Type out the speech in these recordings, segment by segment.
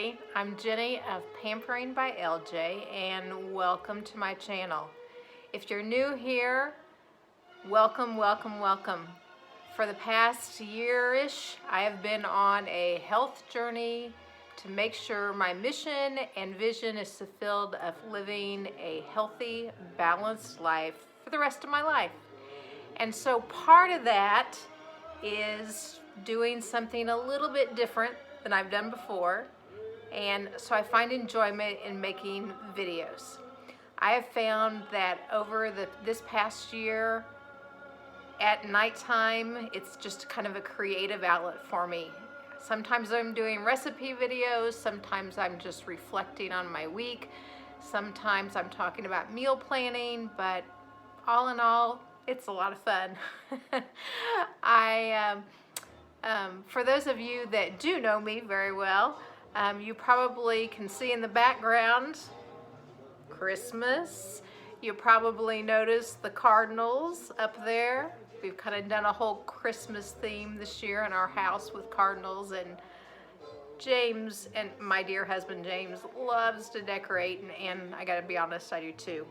everybody. I'm Jenny of Pampering by LJ, and welcome to my channel. If you're new here, welcome. For the past year-ish, I have been on a health journey to make sure my mission and vision is fulfilled of living a healthy, balanced life for the rest of my life. And so part of that is doing something a little bit different than I've done before, and so I find enjoyment in making videos. I have found that over this past year, at nighttime, it's just kind of a creative outlet for me. Sometimes I'm doing recipe videos, sometimes I'm just reflecting on my week, sometimes I'm talking about meal planning, but all in all, it's a lot of fun. For those of you that do know me very well, you probably can see in the background Christmas. You probably noticed the cardinals up there. We've kind of done a whole Christmas theme this year in our house with cardinals, and James, and my dear husband James, loves to decorate, and I gotta be honest, I do too.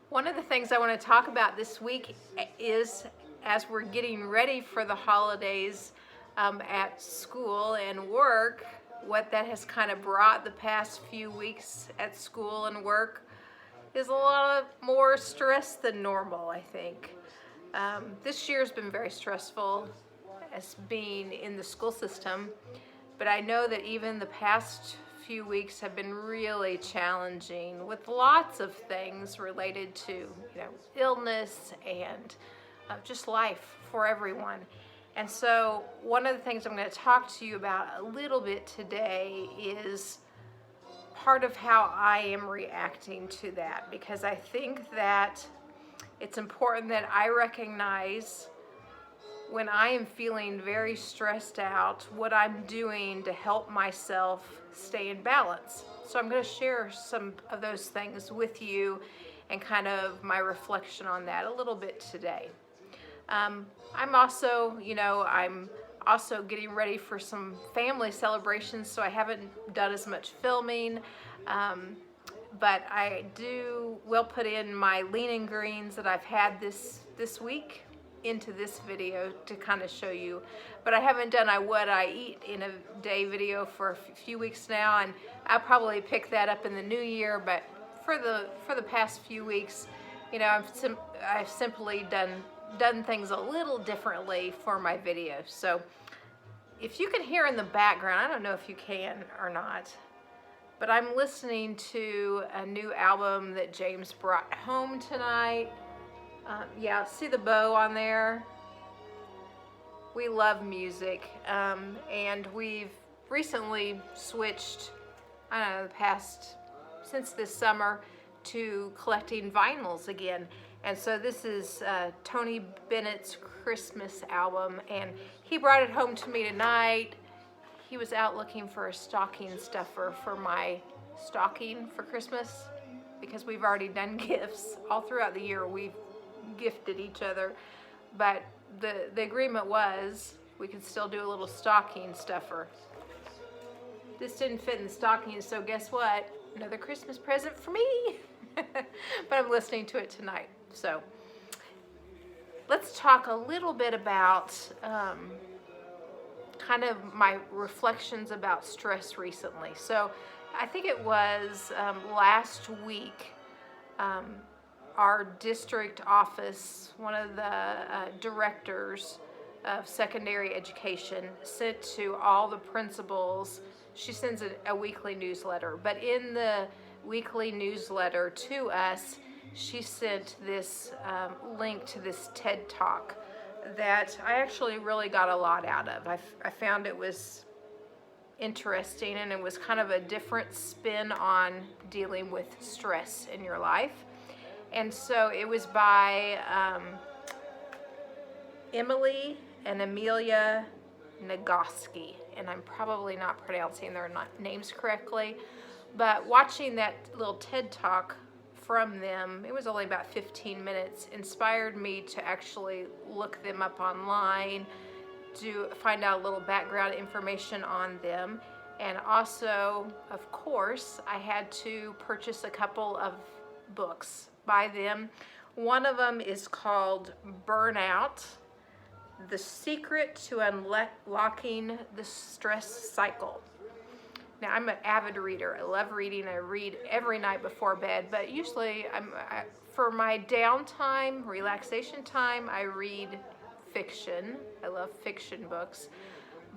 One of the things I want to talk about this week is, as we're getting ready for the holidays at school and work, what that has kind of brought the past few weeks at school and work is a lot more stress than normal, I think. This year's been very stressful as being in the school system, but I know that even the past few weeks have been really challenging with lots of things related to, illness and just life for everyone. And so one of the things I'm going to talk to you about a little bit today is part of how I am reacting to that, because I think that it's important that I recognize when I am feeling very stressed out, what I'm doing to help myself stay in balance. So I'm going to share some of those things with you and kind of my reflection on that a little bit today. I'm also getting ready for some family celebrations, so I haven't done as much filming, but I will put in my lean and greens that I've had this week into this video to kind of show you. But I haven't done what I eat in a day video for a few weeks now, and I'll probably pick that up in the new year. But for the past few weeks, I've simply done things a little differently for my videos. So if you can hear in the background, I don't know if you can or not, but I'm listening to a new album that James brought home tonight. See the bow on there? We love music, and we've recently switched, since this summer, to collecting vinyls again. And so this is Tony Bennett's Christmas album, and he brought it home to me tonight. He was out looking for a stocking stuffer for my stocking for Christmas, because we've already done gifts. All throughout the year we've gifted each other, but the agreement was we could still do a little stocking stuffer. This didn't fit in the stocking, so guess what? Another Christmas present for me. But I'm listening to it tonight. So let's talk a little bit about kind of my reflections about stress recently. So I think it was last week, our district office, one of the directors of secondary education, sent to all the principals. She sends a weekly newsletter, but in the weekly newsletter to us, she sent this link to this TED Talk that I actually really got a lot out of. I found it was interesting, and it was kind of a different spin on dealing with stress in your life. And so it was by Emily and Amelia Nagoski, and I'm probably not pronouncing their names correctly, but watching that little TED Talk from them, it was only about 15 minutes, inspired me to actually look them up online, to find out a little background information on them, And also, of course, I had to purchase a couple of books by them. One of them is called Burnout: The Secret to Unlocking the Stress Cycle. Now, I'm an avid reader. I love reading. I read every night before bed, but usually for my downtime, relaxation time, I read fiction. I love fiction books.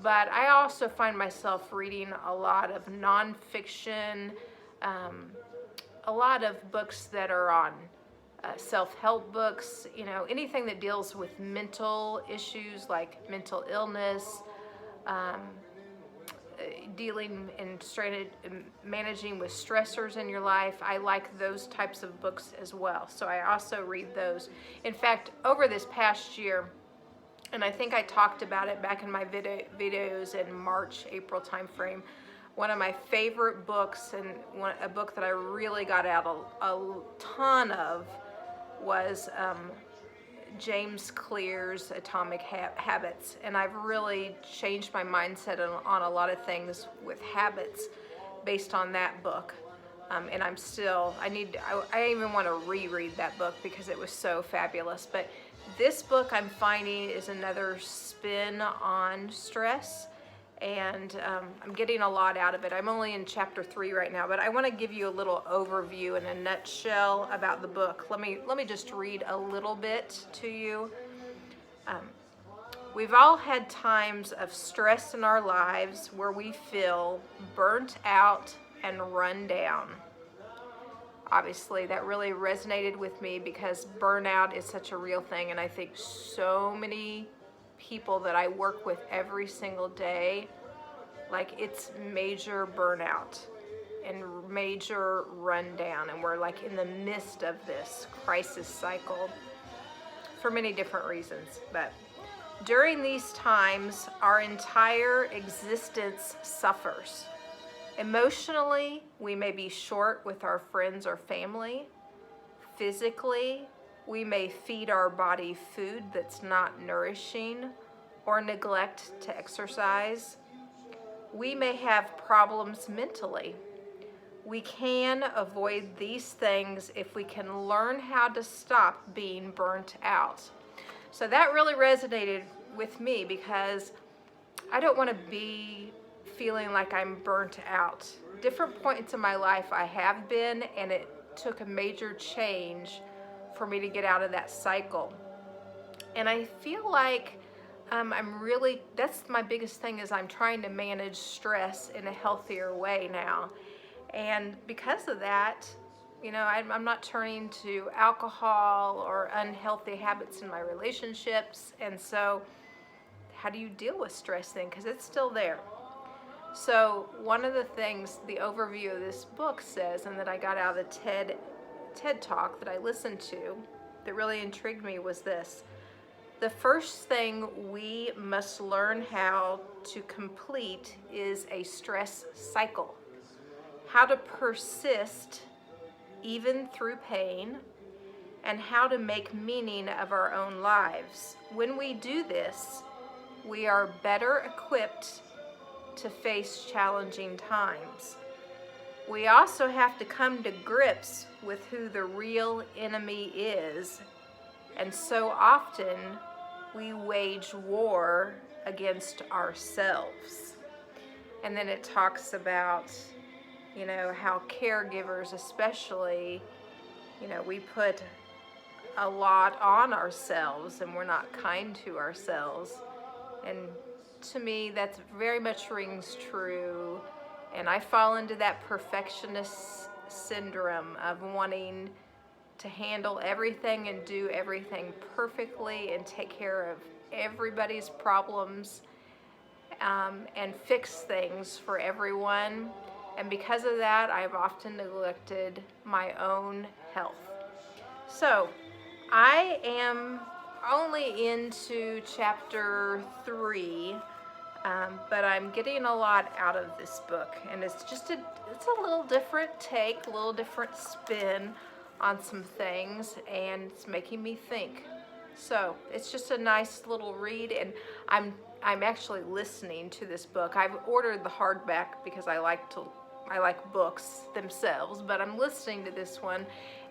But I also find myself reading a lot of nonfiction, a lot of books that are on self-help books, anything that deals with mental issues like mental illness, dealing and managing with stressors in your life. I like those types of books as well. So I also read those. In fact, over this past year, and I think I talked about it back in my videos in March, April timeframe, one of my favorite books, and a book that I really got out a ton of, was James Clear's Atomic Habits. And I've really changed my mindset on a lot of things with habits based on that book. And I even want to reread that book because it was so fabulous. But this book, I'm finding, is another spin on stress, and I'm getting a lot out of it. I'm only in chapter 3 right now, but I want to give you a little overview in a nutshell about the book. Let me just read a little bit to you. We've all had times of stress in our lives where we feel burnt out and run down. Obviously, that really resonated with me because burnout is such a real thing, and I think so many people that I work with every single day, like, it's major burnout and major rundown, and we're like in the midst of this crisis cycle for many different reasons. But during these times, our entire existence suffers. Emotionally, we may be short with our friends or family. Physically, we may feed our body food that's not nourishing or neglect to exercise. We may have problems mentally. We can avoid these things if we can learn how to stop being burnt out. So that really resonated with me because I don't want to be feeling like I'm burnt out. Different points in my life I have been, and it took a major change for me to get out of that cycle. And I feel like that's my biggest thing, is I'm trying to manage stress in a healthier way now. And because of that, I'm not turning to alcohol or unhealthy habits in my relationships. And so how do you deal with stress then? Because it's still there. So one of the things the overview of this book says, and that I got out of the TED Talk that I listened to that really intrigued me, was this: the first thing we must learn how to complete is a stress cycle. How to persist even through pain, and how to make meaning of our own lives. When we do this, we are better equipped to face challenging times. We also have to come to grips with who the real enemy is, and so often we wage war against ourselves. And then it talks about, how caregivers especially, we put a lot on ourselves and we're not kind to ourselves. And to me, that's very much rings true. And I fall into that perfectionist syndrome of wanting to handle everything and do everything perfectly and take care of everybody's problems, and fix things for everyone. And because of that, I've often neglected my own health. So I am only into chapter 3, but I'm getting a lot out of this book, and it's a little different take, a little different spin on some things, and it's making me think. So it's just a nice little read, and I'm actually listening to this book. I've ordered the hardback because I like books themselves, but I'm listening to this one,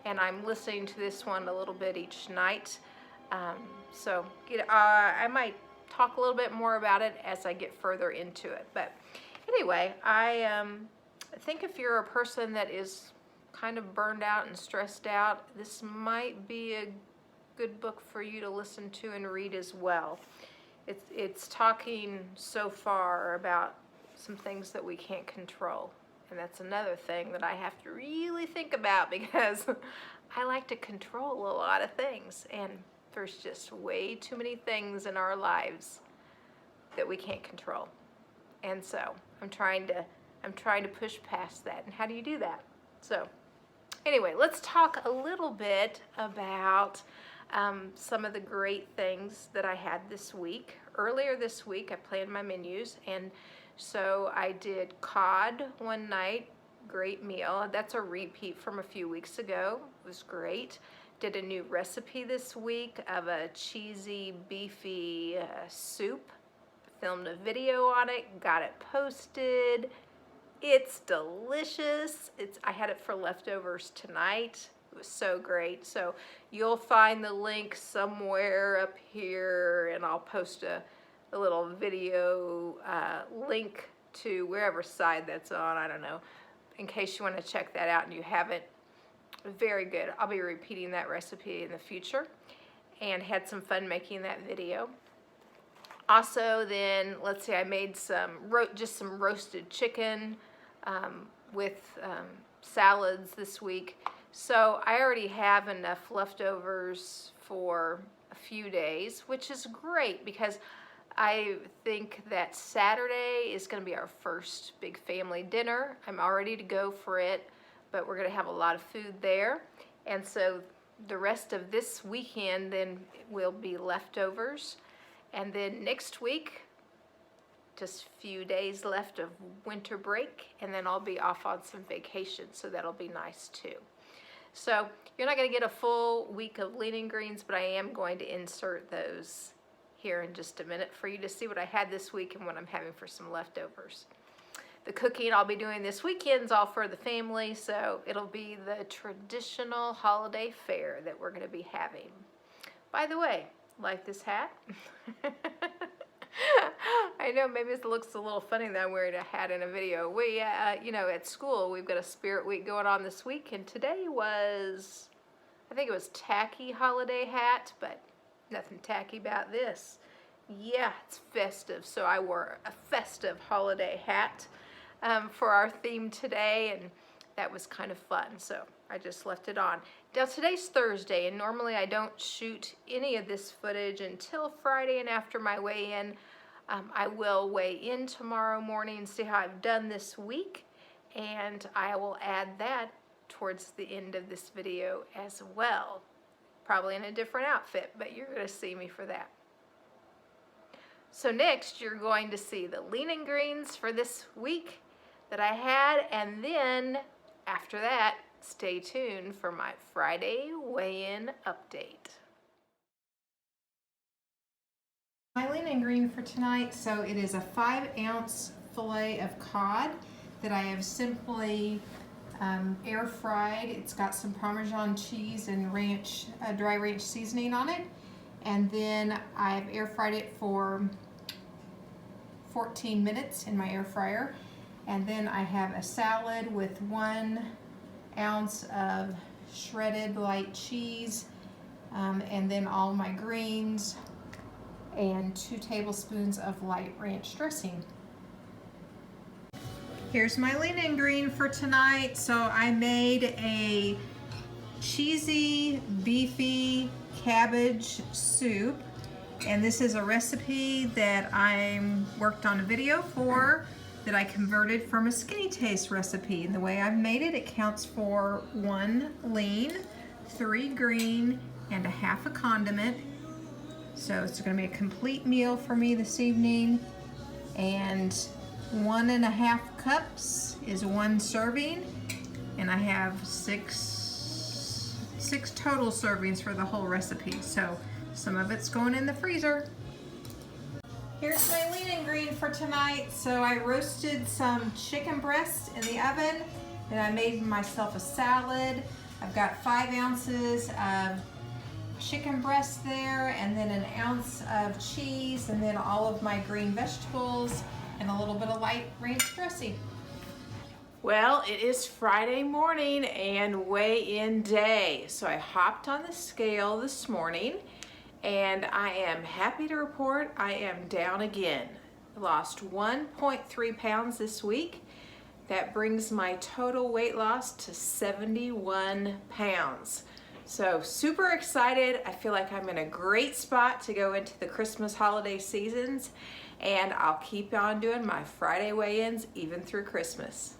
and I'm listening to this one a little bit each night. So I might talk a little bit more about it as I get further into it. But anyway, I think if you're a person that is kind of burned out and stressed out, this might be a good book for you to listen to and read as well. It's talking so far about some things that we can't control. And that's another thing that I have to really think about, because I like to control a lot of things, and there's just way too many things in our lives that we can't control. And so I'm trying to push past that. And how do you do that? So anyway, let's talk a little bit about some of the great things that I had this week. Earlier this week, I planned my menus, and so I did cod one night, great meal. That's a repeat from a few weeks ago. It was great. Did a new recipe this week of a cheesy, beefy soup. Filmed a video on it, got it posted. It's delicious. I had it for leftovers tonight. It was so great. So you'll find the link somewhere up here, and I'll post a little video link to wherever side that's on, I don't know, in case you want to check that out and you haven't. Very good. I'll be repeating that recipe in the future, and had some fun making that video. Also then, let's see, I made just some roasted chicken with salads this week. So I already have enough leftovers for a few days, which is great, because I think that Saturday is going to be our first big family dinner. I'm all ready to go for it, but we're going to have a lot of food there. And so the rest of this weekend then will be leftovers. And then next week, just a few days left of winter break, and then I'll be off on some vacation, so that'll be nice too. So you're not going to get a full week of lean greens, but I am going to insert those here in just a minute for you to see what I had this week and what I'm having for some leftovers. The cooking I'll be doing this weekend's all for the family, so it'll be the traditional holiday fare that we're going to be having. By the way, like this hat? I know maybe it looks a little funny that I'm wearing a hat in a video. We, at school, we've got a spirit week going on this week, and today was, I think it was tacky holiday hat, but nothing tacky about this. Yeah, it's festive, so I wore a festive holiday hat for our theme today, and that was kind of fun, so I just left it on. Now today's Thursday, and normally I don't shoot any of this footage until Friday and after my weigh-in. I will weigh in tomorrow morning and see how I've done this week, and I will add that towards the end of this video as well. Probably in a different outfit, but you're going to see me for that. So next, you're going to see the lean greens for this week that I had, and then after that, stay tuned for my Friday weigh-in update. My lean green for tonight, so it is a 5-ounce fillet of cod that I have simply air fried. It's got some Parmesan cheese and ranch, dry ranch seasoning on it, and then I've air fried it for 14 minutes in my air fryer. And then I have a salad with 1 ounce of shredded light cheese, and then all my greens, and 2 tablespoons of light ranch dressing. Here's my lean green for tonight. So I made a cheesy, beefy cabbage soup, and this is a recipe that I worked on a video for, that I converted from a Skinny Taste recipe. And the way I've made it, it counts for 1 lean, 3 green, and a half a condiment. So it's going to be a complete meal for me this evening. And 1.5 cups is 1 serving, and I have six total servings for the whole recipe. So Some of it's going in the freezer. Here's my lean and green for tonight. So I roasted some chicken breast in the oven, and I made myself a salad. I've got 5 ounces of chicken breast there, and then an ounce of cheese, and then all of my green vegetables, and a little bit of light ranch dressing. Well, it is Friday morning and weigh-in day. So I hopped on the scale this morning, and I am happy to report I am down again. I lost 1.3 pounds this week. That brings my total weight loss to 71 pounds. So super excited. I feel like I'm in a great spot to go into the Christmas holiday seasons, and I'll keep on doing my Friday weigh-ins even through Christmas.